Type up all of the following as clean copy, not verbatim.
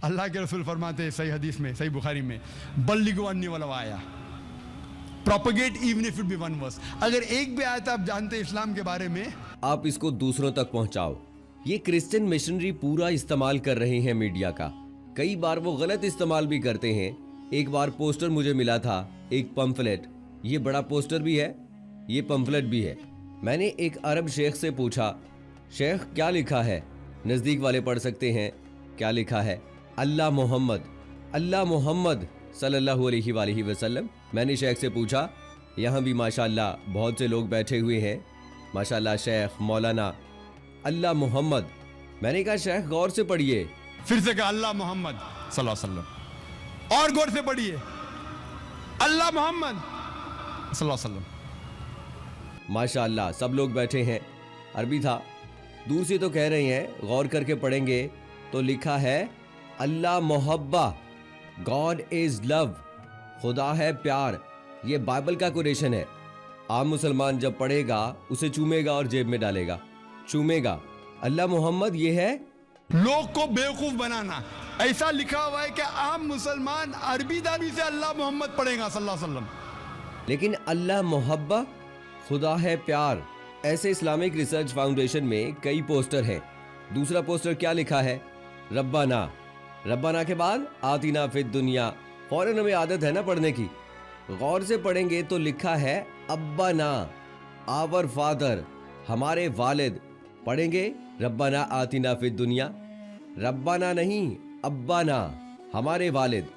अल्लाह के रसूल फरमाते हैं सही हदीस में, सही बुखारी में, बल्लिगु अन्नी वलौ आया, propagate even if it be one verse. अगर एक भी आयत आप जानते हैं इस्लाम के बारे में, आप इसको दूसरों तक पहुंचाओ। ये क्रिश्चियन मिशनरी पूरा इस्तेमाल कर रहे हैं मीडिया का। कई बार वो गलत इस्तेमाल भी करते हैं। एक बार पोस्टर मुझे मिला था, एक पंफलेट, ये बड़ा पोस्टर भी है, ये पंफलेट भी है। मैंने एक अरब शेख से पूछा, शेख क्या लिखा है? नज़दीक वाले पढ़ सकते हैं। क्या लिखा है? अल्लाह मोहम्मद सल्लल्लाहु अलैहि वसल्लम। मैंने शेख से पूछा, यहाँ भी माशाल्लाह बहुत से लोग बैठे हुए हैं, माशाल्लाह शेख मौलाना, अल्लाह मोहम्मद। मैंने कहा शेख गौर से पढ़िए। फिर से कहा अल्लाह मोहम्मद सल्लल्लाहु अलैहि वसल्लम, और गौर से पढ़िए अल्लाह मोहम्मद सल्लल्लाहु अलैहि वसल्लम। माशाल्लाह सब लोग बैठे हैं। अरबी था, दूर से तो कह रहे हैं, गौर करके पढ़ेंगे तो लिखा है अल्लाह मोहब्बा, गॉड इज लव, खुदा है प्यार। ये बाइबल का कोटेशन है। आम मुसलमान जब पढ़ेगा उसे चूमेगा और जेब में डालेगा, चूमेगा। अल्लाह मोहम्मद ये है लोग को बेवकूफ बनाना। ऐसा लिखा हुआ है कि आम मुसलमान अरबी दानी से अल्लाह मोहम्मद पढ़ेगा सल्लल्लाहु अलैहि वसल्लम, लेकिन अल्लाह मोहब्बा, खुदा है प्यार। ऐसे इस्लामिक रिसर्च फाउंडेशन में कई पोस्टर हैं। दूसरा पोस्टर क्या लिखा है? रब्बाना। रब्बाना के बाद आतिना फिद दुनिया। फौरन हमें आदत है ना पढ़ने की, गौर से पढ़ेंगे तो लिखा है अब्बाना, आवर फादर, हमारे वालिद। पढ़ेंगे रब्बाना आतिना फिद दुनिया, रब्बाना नहीं अब्बाना, हमारे वालिद।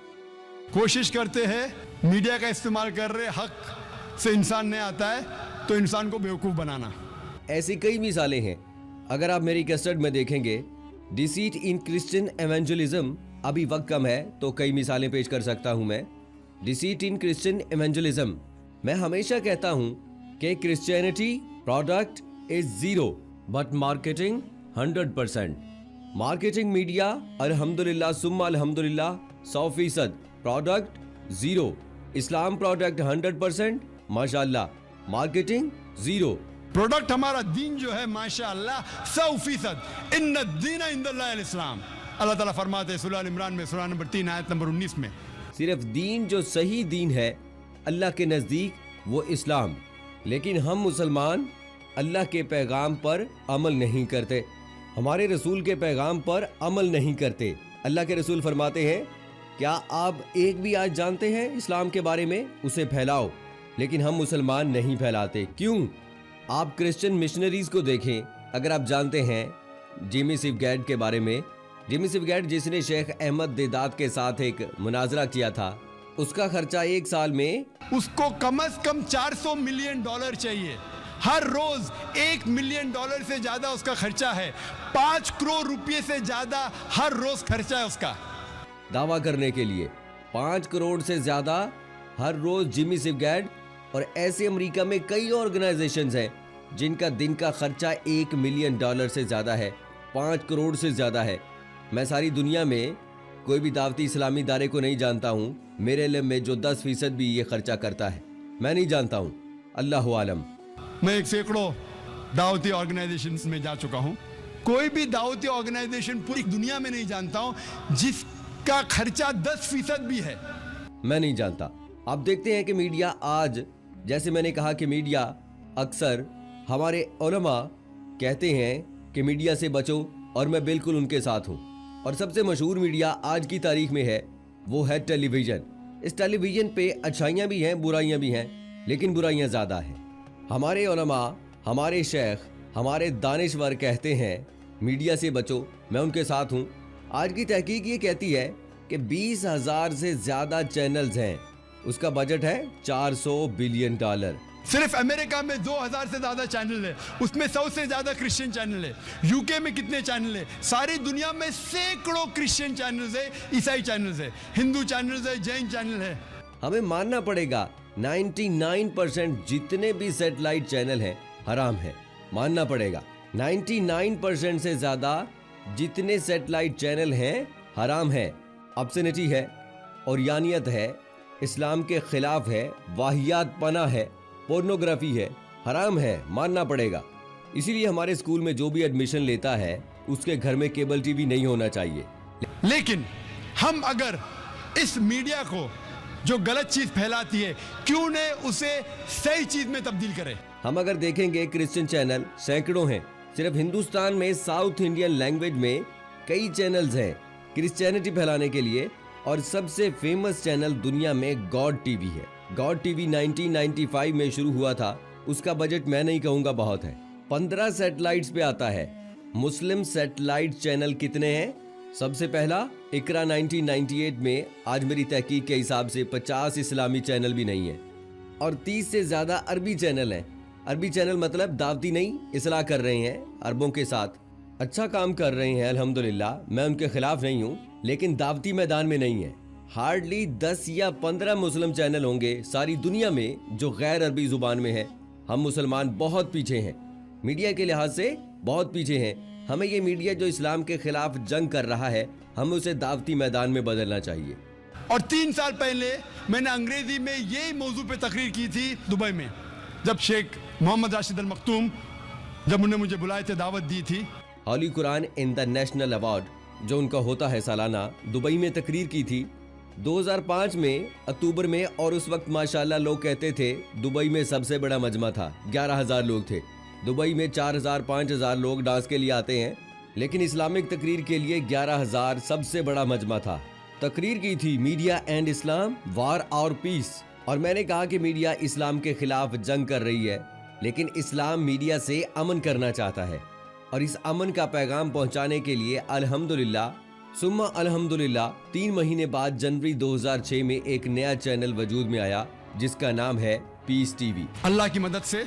कोशिश करते हैं मीडिया का इस्तेमाल कर रहे, हक से इंसान नहीं आता है तो इंसान को बेवकूफ बनाना। ऐसी कई मिसालें हैं। अगर आप मेरी कैसेट में देखेंगे डिसीट इन क्रिश्चियन एवेंजलिज्म, अभी वक्त कम है तो कई मिसालें पेश कर सकता हूं मैं। डिसीट इन क्रिश्चियन एवेंजलिज्म, मैं हमेशा कहता हूं कि Christianity product is 0 but marketing 100%। Marketing media अल्हम्दुलिल्लाह सुम्मा अल्हम्दुलिल्लाह 100%, प्रोडक्ट 0। इस्लाम प्रोडक्ट 100%, माशाअल्लाह, मार्केटिंग 0। प्रोडक्ट हमारा दीन जो है माशाअल्लाह 100%। इन्ना दीना इंदल्लाह इस्लाम। अल्लाह ताला फरमाते हैं सूरह इमरान में, सूरह नंबर 3 आयत नंबर 19 में, सिर्फ दीन जो सही दीन है अल्लाह के नज़दीक वो इस्लाम। लेकिन हम मुसलमान अल्लाह के पैगाम पर अमल नहीं करते, हमारे रसूल के पैगाम पर अमल नहीं करते। अल्लाह के रसूल फरमाते हैं, क्या आप एक भी आज जानते हैं इस्लाम के बारे में, उसे फैलाओ। लेकिन हम मुसलमान नहीं फैलाते। क्यों? आप क्रिश्चियन मिशनरीज को देखें। अगर आप जानते हैं जिमी सिवगैड के बारे में, जिमी सिवगैड जिसने शेख अहमद देदात के साथ एक मुनाजरा किया था, उसका खर्चा एक साल में, उसको कम से कम $400 मिलियन चाहिए। हर रोज $1 मिलियन से ज्यादा उसका खर्चा है। 5 करोड़ रुपए से ज्यादा हर रोज खर्चा है उसका। दावा करने के लिए 5 करोड़ से ज्यादा हर रोज जिमी सिवगैड। और ऐसे अमेरिका में कई ऑर्गेनाइजेशंस हैं जिनका दिन का खर्चा $1 मिलियन से ज्यादा है, 5 करोड़ से ज्यादा है। मैं सारी दुनिया में कोई भी दावती इस्लामी इदारे को नहीं जानता हूं मेरे इल्म में जो 10% भी ये खर्चा करता है, मैं नहीं जानता हूं, अल्लाह आलम। मैं एक सैकड़ों दावती ऑर्गेनाइजेशंस में जा चुका हूं। कोई भी दावती ऑर्गेनाइजेशन पूरी दुनिया में नहीं जानता हूं जिसका खर्चा 10% भी है। मैं नहीं जानता। आप देखते हैं कि मीडिया आज, जैसे मैंने कहा कि मीडिया अक्सर, हमारे उलमा कहते हैं कि मीडिया से बचो, और मैं बिल्कुल उनके साथ हूं। और सबसे मशहूर मीडिया आज की तारीख में है वो है टेलीविजन। इस टेलीविजन पे अच्छाइयाँ भी हैं, बुराइयाँ भी हैं, लेकिन बुराइयाँ ज़्यादा हैं। हमारे उलमा, हमारे शेख, हमारे दानिश्वर कहते हैं मीडिया से बचो, मैं उनके साथ हूँ। आज की तहकीक ये कहती है कि 20,000 से ज़्यादा चैनल्स हैं, उसका बजट है $400 बिलियन। सिर्फ अमेरिका में 2000 से ज्यादा चैनल है, उसमें 100 से ज्यादा क्रिश्चियन चैनल है। यूके में कितने चैनल है? सारी दुनिया में सैकड़ों क्रिश्चियन चैनल्स है, ईसाई चैनल्स है, हिंदू चैनल्स है, जैन चैनल है। हमें मानना पड़ेगा 99% जितने भी सैटेलाइट चैनल हैं हराम है, मानना पड़ेगा। 99% से ज्यादा जितने सैटेलाइट चैनल हैं हराम है। ऑब्सेनिटी है, औरियानियत है, इस्लाम के खिलाफ है, वाहियात पना है, पोर्नोग्राफी है, हराम है, मानना पड़ेगा। इसीलिए हमारे स्कूल में जो भी एडमिशन लेता है उसके घर में केबल टीवी नहीं होना चाहिए। लेकिन हम अगर इस मीडिया को जो गलत चीज फैलाती है क्यों न उसे सही चीज में तब्दील करें। हम अगर देखेंगे क्रिश्चियन चैनल सैकड़ों हैं। सिर्फ हिंदुस्तान में साउथ इंडियन लैंग्वेज में कई चैनल्स हैं क्रिश्चियनिटी फैलाने के लिए, और सबसे फेमस चैनल दुनिया में गॉड टीवी है। गॉड टीवी 1995 में शुरू हुआ था। उसका बजट मैं नहीं कहूंगा बहुत है, 15 सैटेलाइट्स पे आता है। मुस्लिम सैटेलाइट चैनल कितने हैं? सबसे पहला इकरा 1998 में, आज मेरी तहकीक के हिसाब से 50 इस्लामी चैनल भी नहीं है, और 30 से ज्यादा अरबी चैनल हैं। अरबी चैनल मतलब दावती नहीं, इसलाह कर रहे हैं अरबों के साथ, अच्छा काम कर रहे हैं अल्हम्दुलिल्लाह, मैं उनके खिलाफ नहीं हूँ, लेकिन दावती मैदान में नहीं है। हार्डली 10 या 15 मुस्लिम चैनल होंगे सारी दुनिया में जो गैर अरबी जुबान में है। हम मुसलमान बहुत पीछे हैं, मीडिया के लिहाज से बहुत पीछे हैं। हमें ये मीडिया जो इस्लाम के खिलाफ जंग कर रहा है, हमें उसे दावती मैदान में बदलना चाहिए। और 3 साल पहले मैंने अंग्रेजी में यही मौजू पे तकरीर की थी दुबई में, जब शेख मोहम्मद राशिद अल मखतूम जब उन्होंने मुझे बुलाए थे, दावत दी थी। हॉली कुरान इंटरनेशनल अवार्ड जो उनका होता है सालाना, दुबई में तकरीर की थी 2005 में अक्टूबर में, और उस वक्त माशाल्लाह लोग कहते थे दुबई में सबसे बड़ा मजमा था, 11,000 लोग थे। दुबई में 4,000 5,000 लोग डांस के लिए आते हैं, लेकिन इस्लामिक तकरीर के लिए 11,000 सबसे बड़ा मजमा था। तकरीर की थी मीडिया एंड इस्लाम, वार और पीस, और मैंने कहा कि मीडिया इस्लाम के खिलाफ जंग कर रही है, लेकिन इस्लाम मीडिया से अमन करना चाहता है, और इस अमन का पैगाम पहुंचाने के लिए अल्हम्दुलिल्लाह सुम्मा अल्हम्दुलिल्लाह 3 महीने बाद जनवरी 2006 में एक नया चैनल वजूद में आया जिसका नाम है पीस टीवी। अल्लाह की मदद से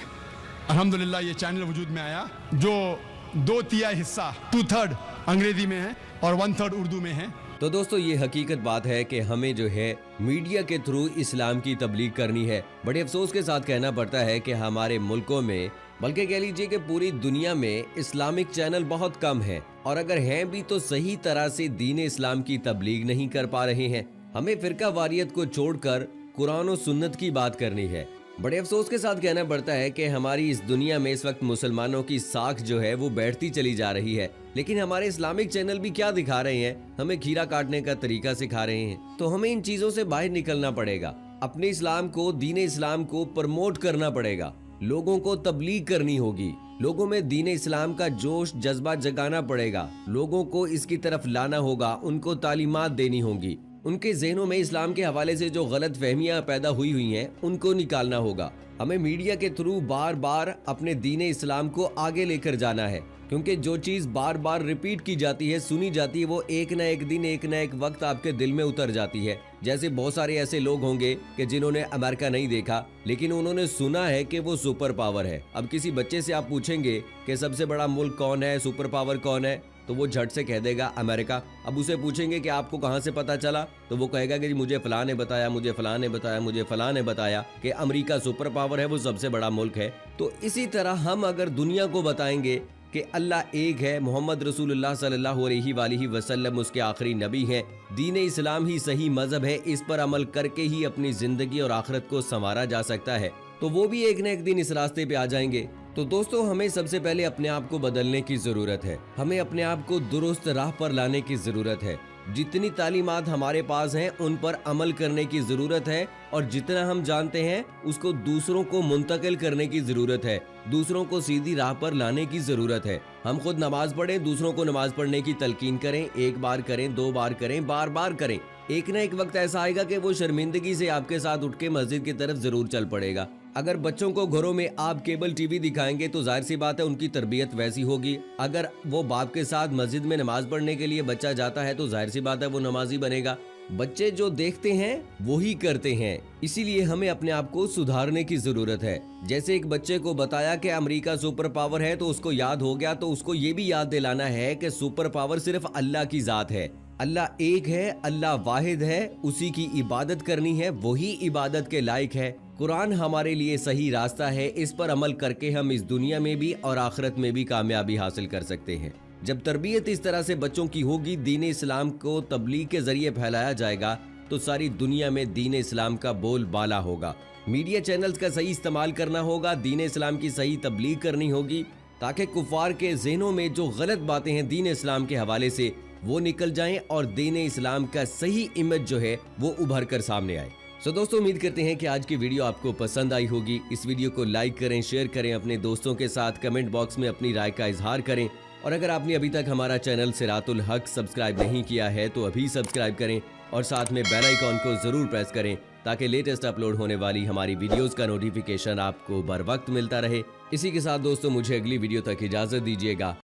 अल्हम्दुलिल्लाह ये चैनल वजूद में आया, जो 2/3 हिस्सा 2/3 अंग्रेजी में है और 1/3 उर्दू में है। तो दोस्तों, ये हकीकत बात है कि हमें जो है मीडिया के थ्रू इस्लाम की तबलीग करनी है। बड़े अफसोस के साथ कहना पड़ता है कि हमारे मुल्कों में, बल्कि कह लीजिए कि पूरी दुनिया में इस्लामिक चैनल बहुत कम हैं, और अगर हैं भी तो सही तरह से दीन इस्लाम की तबलीग नहीं कर पा रहे हैं। हमें फिरका वारियत को छोड़कर कुरान और सुन्नत की बात करनी है। बड़े अफसोस के साथ कहना पड़ता है कि हमारी इस दुनिया में इस वक्त मुसलमानों की साख जो है वो बैठती चली जा रही है, लेकिन हमारे इस्लामिक चैनल भी क्या दिखा रहे हैं? हमें खीरा काटने का तरीका सिखा रहे हैं। तो हमें इन चीजों से बाहर निकलना पड़ेगा, अपने इस्लाम को, दीन इस्लाम को प्रमोट करना पड़ेगा, लोगों को तबलीग करनी होगी, लोगों में दीन इस्लाम का जोश जज्बा जगाना पड़ेगा, लोगों को इसकी तरफ लाना होगा, उनको तालीमात देनी होगी, उनके जहनों में इस्लाम के हवाले से जो गलत फहमियां पैदा हुई हैं उनको निकालना होगा। हमें मीडिया के थ्रू बार बार अपने दीन इस्लाम को आगे लेकर जाना है, क्योंकि जो चीज बार बार रिपीट की जाती है, सुनी जाती है, वो एक न एक दिन, एक न एक वक्त आपके दिल में उतर जाती है। जैसे बहुत सारे ऐसे लोग होंगे कि जिन्होंने अमेरिका नहीं देखा, लेकिन उन्होंने सुना है कि वो सुपर पावर है। अब किसी बच्चे से आप पूछेंगे कि सबसे बड़ा मुल्क कौन है, सुपर पावर कौन है, तो वो झट से कह देगा अमेरिका। अब उसे पूछेंगे कि आपको कहां से पता चला, तो वो कहेगा कि मुझे फलां ने बताया, मुझे फलां ने बताया, मुझे फलां ने बताया कि अमेरिका सुपर पावर है, वो सबसे बड़ा मुल्क है। तो इसी तरह हम अगर दुनिया को बताएंगे कि अल्लाह एक है, मोहम्मद रसूलुल्लाह सल्लल्लाहु अलैहि वसल्लम उसके आखिरी नबी हैं, दीन इस्लाम ही सही मजहब है, इस पर अमल करके ही अपनी जिंदगी और आखिरत को संवारा जा सकता है, तो वो भी एक न एक दिन इस रास्ते पे आ जाएंगे। तो दोस्तों, हमें सबसे पहले अपने आप को बदलने की जरूरत है, हमें अपने आप को दुरुस्त राह पर लाने की जरूरत है। जितनी तालीमात हमारे पास हैं उन पर अमल करने की जरूरत है, और जितना हम जानते हैं उसको दूसरों को मुंतकिल करने की जरूरत है, दूसरों को सीधी राह पर लाने की जरूरत है। हम खुद नमाज पढ़ें, दूसरों को नमाज पढ़ने की तलकीन करें, 1 बार करें, 2 बार करें, बार बार करें। एक न एक वक्त ऐसा आएगा कि वो शर्मिंदगी से आपके साथ उठ के मस्जिद की तरफ जरूर चल पड़ेगा। अगर बच्चों को घरों में आप केबल टीवी दिखाएंगे तो जाहिर सी बात है उनकी तरबियत वैसी होगी। अगर वो बाप के साथ मस्जिद में नमाज पढ़ने के लिए बच्चा जाता है तो जाहिर सी बात है वो नमाजी बनेगा। बच्चे जो देखते हैं वो ही करते हैं, इसीलिए हमें अपने आप को सुधारने की जरूरत है। जैसे एक बच्चे को बताया कि अमेरिका सुपर पावर है तो उसको याद हो गया, तो उसको ये भी याद दिलाना है कि सुपर पावर सिर्फ अल्लाह की जात है, अल्लाह एक है, अल्लाह वाहिद है, उसी की इबादत करनी है, वही इबादत के लायक है। कुरान हमारे लिए सही रास्ता है, इस पर अमल करके हम इस दुनिया में भी और आखिरत में भी कामयाबी हासिल कर सकते हैं। जब तरबियत इस तरह से बच्चों की होगी, दीन इस्लाम को तबलीग के जरिए फैलाया जाएगा, तो सारी दुनिया में दीन इस्लाम का बोलबाला होगा। मीडिया चैनल्स का सही इस्तेमाल करना होगा, दीन इस्लाम की सही तबलीग करनी होगी, ताकि कुफार के ज़हनों में जो गलत बातें हैं दीन इस्लाम के हवाले से वो निकल जाएं और दीन इस्लाम का सही इमेज जो है वो उभर कर सामने आए। सो दोस्तों, उम्मीद करते हैं कि आज की वीडियो आपको पसंद आई होगी। इस वीडियो को लाइक करें, शेयर करें, अपने दोस्तों के साथ कमेंट बॉक्स में अपनी राय का इजहार करें। और अगर आपने अभी तक हमारा चैनल सिरातुल हक सब्सक्राइब नहीं किया है तो अभी सब्सक्राइब करें और साथ में बेल आइकॉन को जरूर प्रेस करें ताकि लेटेस्ट अपलोड होने वाली हमारी वीडियोस का नोटिफिकेशन आपको बर वक्त मिलता रहे। इसी के साथ दोस्तों, मुझे अगली वीडियो तक इजाजत दीजिएगा।